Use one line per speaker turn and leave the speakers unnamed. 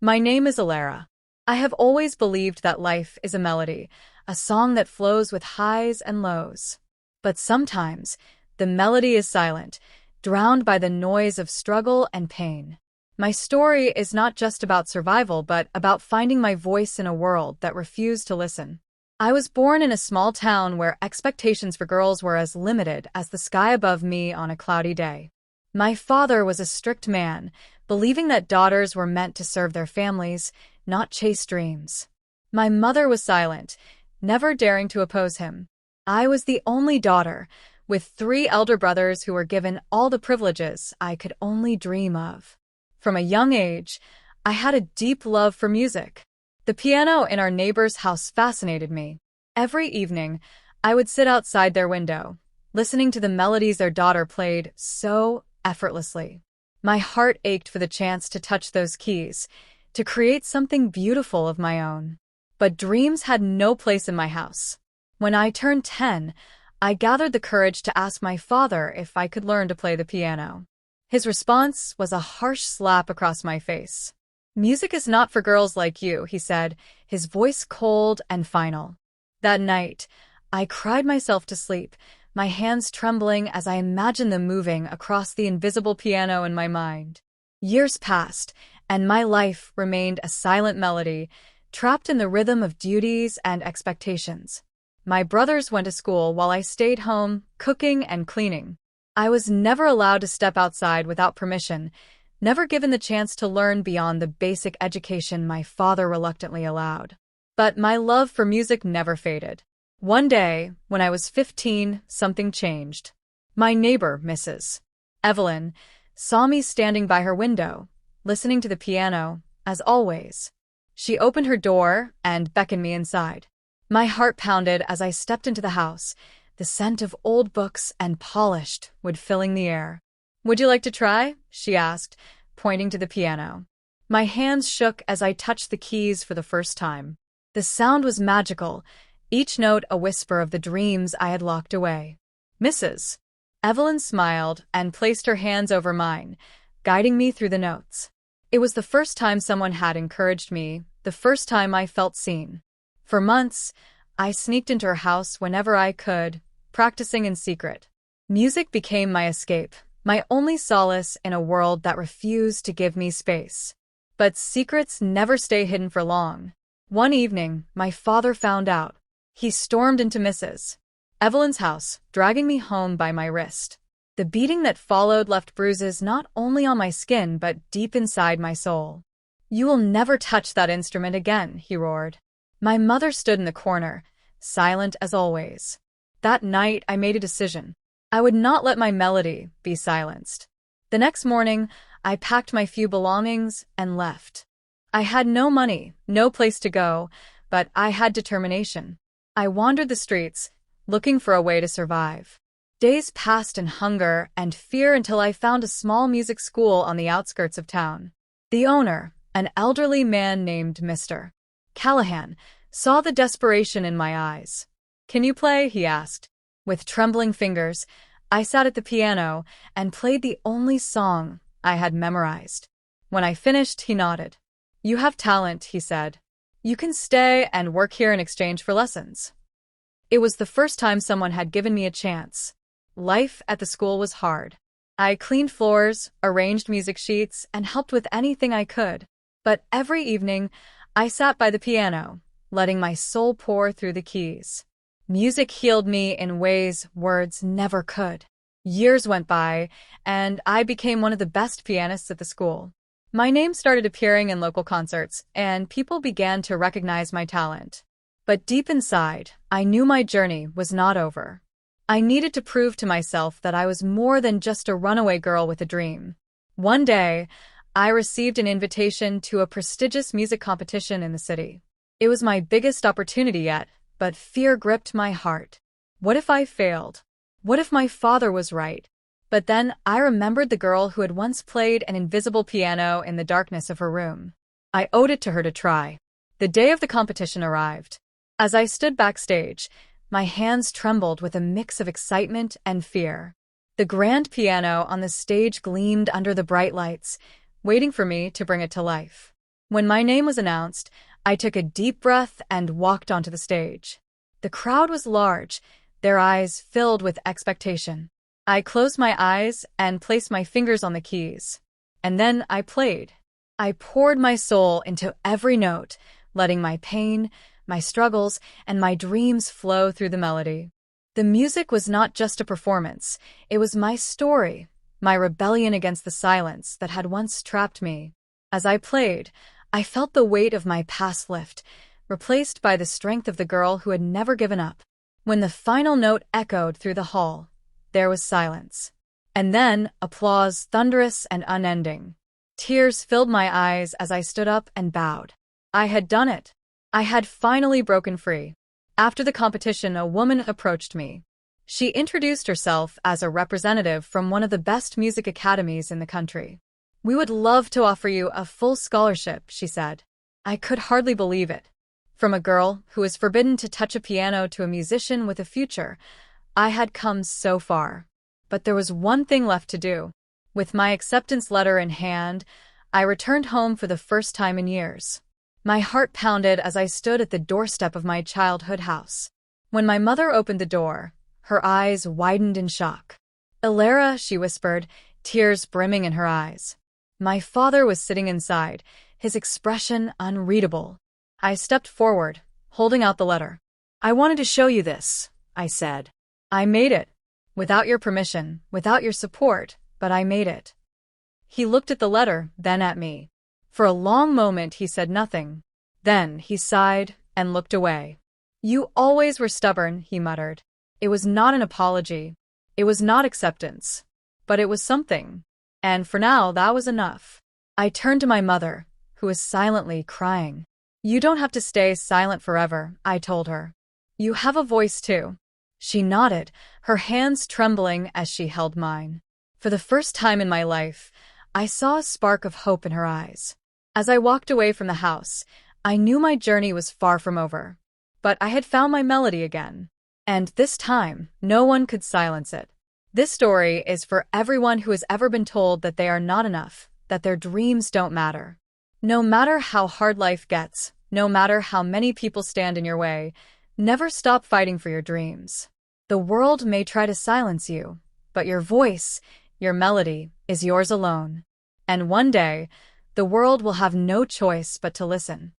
My name is Alara. I have always believed that life is a melody, a song that flows with highs and lows. But sometimes, the melody is silent, drowned by the noise of struggle and pain. My story is not just about survival, but about finding my voice in a world that refused to listen. I was born in a small town where expectations for girls were as limited as the sky above me on a cloudy day. My father was a strict man, believing that daughters were meant to serve their families, not chase dreams. My mother was silent, never daring to oppose him. I was the only daughter, with 3 elder brothers who were given all the privileges I could only dream of. From a young age, I had a deep love for music. The piano in our neighbor's house fascinated me. Every evening, I would sit outside their window, listening to the melodies their daughter played so effortlessly. My heart ached for the chance to touch those keys, to create something beautiful of my own. But dreams had no place in my house. When I turned 10, I gathered the courage to ask my father if I could learn to play the piano. His response was a harsh slap across my face. "Music is not for girls like you," he said, his voice cold and final. That night, I cried myself to sleep, my hands trembling as I imagined them moving across the invisible piano in my mind. Years passed, and my life remained a silent melody, trapped in the rhythm of duties and expectations. My brothers went to school while I stayed home, cooking and cleaning. I was never allowed to step outside without permission, never given the chance to learn beyond the basic education my father reluctantly allowed. But my love for music never faded. One day, when I was 15, something changed. My neighbor, Mrs. Evelyn, saw me standing by her window, listening to the piano, as always. She opened her door and beckoned me inside. My heart pounded as I stepped into the house, the scent of old books and polished wood filling the air. "Would you like to try?" she asked, pointing to the piano. My hands shook as I touched the keys for the first time. The sound was magical, each note a whisper of the dreams I had locked away. "Mrs. Evelyn smiled and placed her hands over mine, guiding me through the notes. It was the first time someone had encouraged me, the first time I felt seen. For months, I sneaked into her house whenever I could, practicing in secret. Music became my escape, my only solace in a world that refused to give me space. But secrets never stay hidden for long. One evening, my father found out. He stormed into Mrs. Evelyn's house, dragging me home by my wrist. The beating that followed left bruises not only on my skin but deep inside my soul. "You will never touch that instrument again," he roared. My mother stood in the corner, silent as always. That night, I made a decision. I would not let my melody be silenced. The next morning, I packed my few belongings and left. I had no money, no place to go, but I had determination. I wandered the streets, looking for a way to survive. Days passed in hunger and fear until I found a small music school on the outskirts of town. The owner, an elderly man named Mr. Callahan, saw the desperation in my eyes. "Can you play?" he asked. With trembling fingers, I sat at the piano and played the only song I had memorized. When I finished, he nodded. "You have talent," he said. "You can stay and work here in exchange for lessons." It was the first time someone had given me a chance. Life at the school was hard. I cleaned floors, arranged music sheets, and helped with anything I could. But every evening, I sat by the piano, letting my soul pour through the keys. Music healed me in ways words never could. Years went by, and I became one of the best pianists at the school. My name started appearing in local concerts, and people began to recognize my talent. But deep inside, I knew my journey was not over. I needed to prove to myself that I was more than just a runaway girl with a dream. One day, I received an invitation to a prestigious music competition in the city. It was my biggest opportunity yet, but fear gripped my heart. What if I failed? What if my father was right? But then I remembered the girl who had once played an invisible piano in the darkness of her room. I owed it to her to try. The day of the competition arrived. As I stood backstage, my hands trembled with a mix of excitement and fear. The grand piano on the stage gleamed under the bright lights, waiting for me to bring it to life. When my name was announced, I took a deep breath and walked onto the stage. The crowd was large, their eyes filled with expectation. I closed my eyes and placed my fingers on the keys. And then I played. I poured my soul into every note, letting my pain, my struggles, and my dreams flow through the melody. The music was not just a performance, it was my story, my rebellion against the silence that had once trapped me. As I played, I felt the weight of my past lift, replaced by the strength of the girl who had never given up. When the final note echoed through the hall, there was silence. And then applause, thunderous and unending. Tears filled my eyes as I stood up and bowed. I had done it. I had finally broken free. After the competition, a woman approached me. She introduced herself as a representative from one of the best music academies in the country. "We would love to offer you a full scholarship," she said. I could hardly believe it. From a girl who was forbidden to touch a piano to a musician with a future, I had come so far. But there was one thing left to do. With my acceptance letter in hand, I returned home for the first time in years. My heart pounded as I stood at the doorstep of my childhood house. When my mother opened the door, her eyes widened in shock. "Ilara," she whispered, tears brimming in her eyes. My father was sitting inside, his expression unreadable. I stepped forward, holding out the letter. "I wanted to show you this," I said. "I made it. Without your permission, without your support, but I made it." He looked at the letter, then at me. For a long moment he said nothing. Then he sighed and looked away. "You always were stubborn," he muttered. It was not an apology. It was not acceptance. But it was something. And for now, that was enough. I turned to my mother, who was silently crying. "You don't have to stay silent forever," I told her. "You have a voice too." She nodded, her hands trembling as she held mine. For the first time in my life, I saw a spark of hope in her eyes. As I walked away from the house, I knew my journey was far from over. But I had found my melody again. And this time, no one could silence it. This story is for everyone who has ever been told that they are not enough, that their dreams don't matter. No matter how hard life gets, no matter how many people stand in your way, never stop fighting for your dreams. The world may try to silence you, but your voice, your melody, is yours alone. And one day, the world will have no choice but to listen.